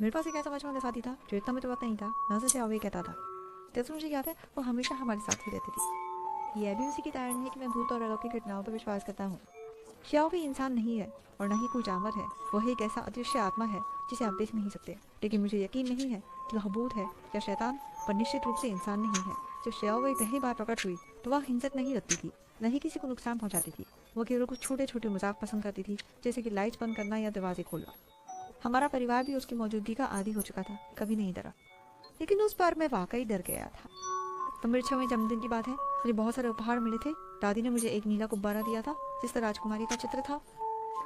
मेरे पास एक ऐसा बचपन का साथी था जो इतना मुझे पता नहीं था, ना से वे कहता था। जैसे मुझे याद है वो हमेशा हमारे साथ ही रहती थी। यह भी उसी की कारण है कि मैं भूत और अलौकिक घटनाओं पर विश्वास करता हूँ। श्याओ भी इंसान नहीं है और न ही कोई जानवर है। वह एक ऐसा अदृश्य आत्मा है जिसे आप देख नहीं सकते। लेकिन मुझे यकीन नहीं है कि वह भूत है या शैतान, पर निश्चित रूप से इंसान नहीं है। जब श्याओ वही पहली बार प्रकट हुई तो वह हिंसक नहीं लगती थी, न ही किसी को नुकसान पहुंचाती थी। वह केवल कुछ छोटे छोटे मजाक पसंद करती थी, जैसे कि लाइट्स बंद करना या दरवाजे खोलना। हमारा परिवार भी उसकी मौजूदगी का आदी हो चुका था, कभी नहीं डरा। लेकिन उस बार मैं वाकई डर गया था। तो मेरे 6वें जन्मदिन की बात है। मुझे बहुत सारे उपहार मिले थे। दादी ने मुझे एक नीला गुब्बारा दिया था जिस पर राजकुमारी का चित्र था।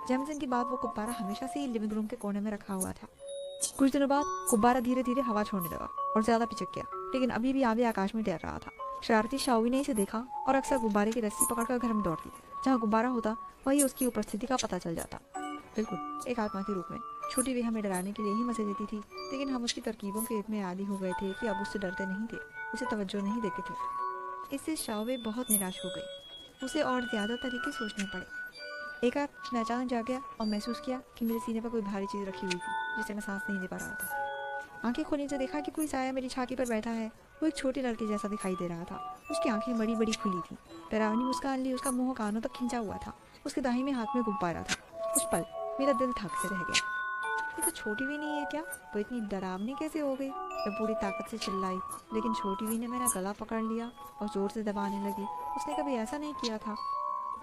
जन्मदिन के बाद वो गुब्बारा हमेशा से ही लिविंग रूम के कोने में रखा हुआ था। कुछ दिनों बाद गुब्बारा धीरे धीरे हवा छोड़ने लगा और ज्यादा पिचक गया, लेकिन अभी भी आगे आकाश में तैर रहा था। शरारती शाओवी ने इसे देखा और अक्सर गुब्बारे की रस्सी पकड़कर घर में दौड़ती। जहाँ गुब्बारा होता वही उसकी उपस्थिति का पता चल जाता। बिल्कुल एक आत्मा के रूप में। छोटी भी हमें डराने के लिए ही मजे देती थी, लेकिन हम उसकी तरकीबों के इतने आदी हो गए थे कि अब उससे डरते नहीं थे, उसे तवज्जो नहीं देते थे। इससे शाओवे बहुत निराश हो गई। उसे और ज्यादा तरीके सोचने पड़े। एक रात मैं अचानक जाग गया और महसूस किया कि मेरे सीने पर कोई भारी चीज रखी हुई थी जिसे मैं सांस नहीं ले पा रहा था। आंखें खोलने से देखा कि कोई साया मेरी छाती पर बैठा है। वो एक छोटे लड़के जैसा दिखाई दे रहा था। उसकी आंखें बड़ी बड़ी खुली थी। डरावनी मुस्कान ली उसका मुंह कानों तक खिंचा हुआ था। उसके दाहिने हाथ में गुब्बारा था। उस पल मेरा दिल थक से रह गया। ये तो छोटी भी नहीं है क्या? वो इतनी डरावनी कैसे हो गई? मैं पूरी ताकत से चिल्लाई, लेकिन छोटी भी ने मेरा गला पकड़ लिया और जोर से दबाने लगी। उसने कभी ऐसा नहीं किया था।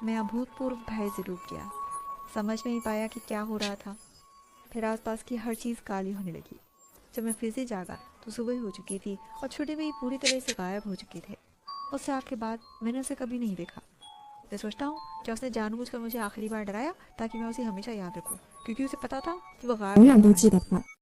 मैं अभूतपूर्व भय से डूब गया। समझ नहीं पाया कि क्या हो रहा था। फिर आसपास की हर चीज़ काली होने लगी। जब मैं फिर से जागा तो सुबह हो चुकी थी और छोटे भी पूरी तरह से गायब हो चुके थे। उस रात के बाद मैंने उसे कभी नहीं देखा। मैं सोचता हूँ कि उसने जानबूझकर मुझे आखिरी बार डराया ताकि मैं उसे हमेशा याद रखूँ, क्योंकि उसे पता था कि वह गायब होने वाला है।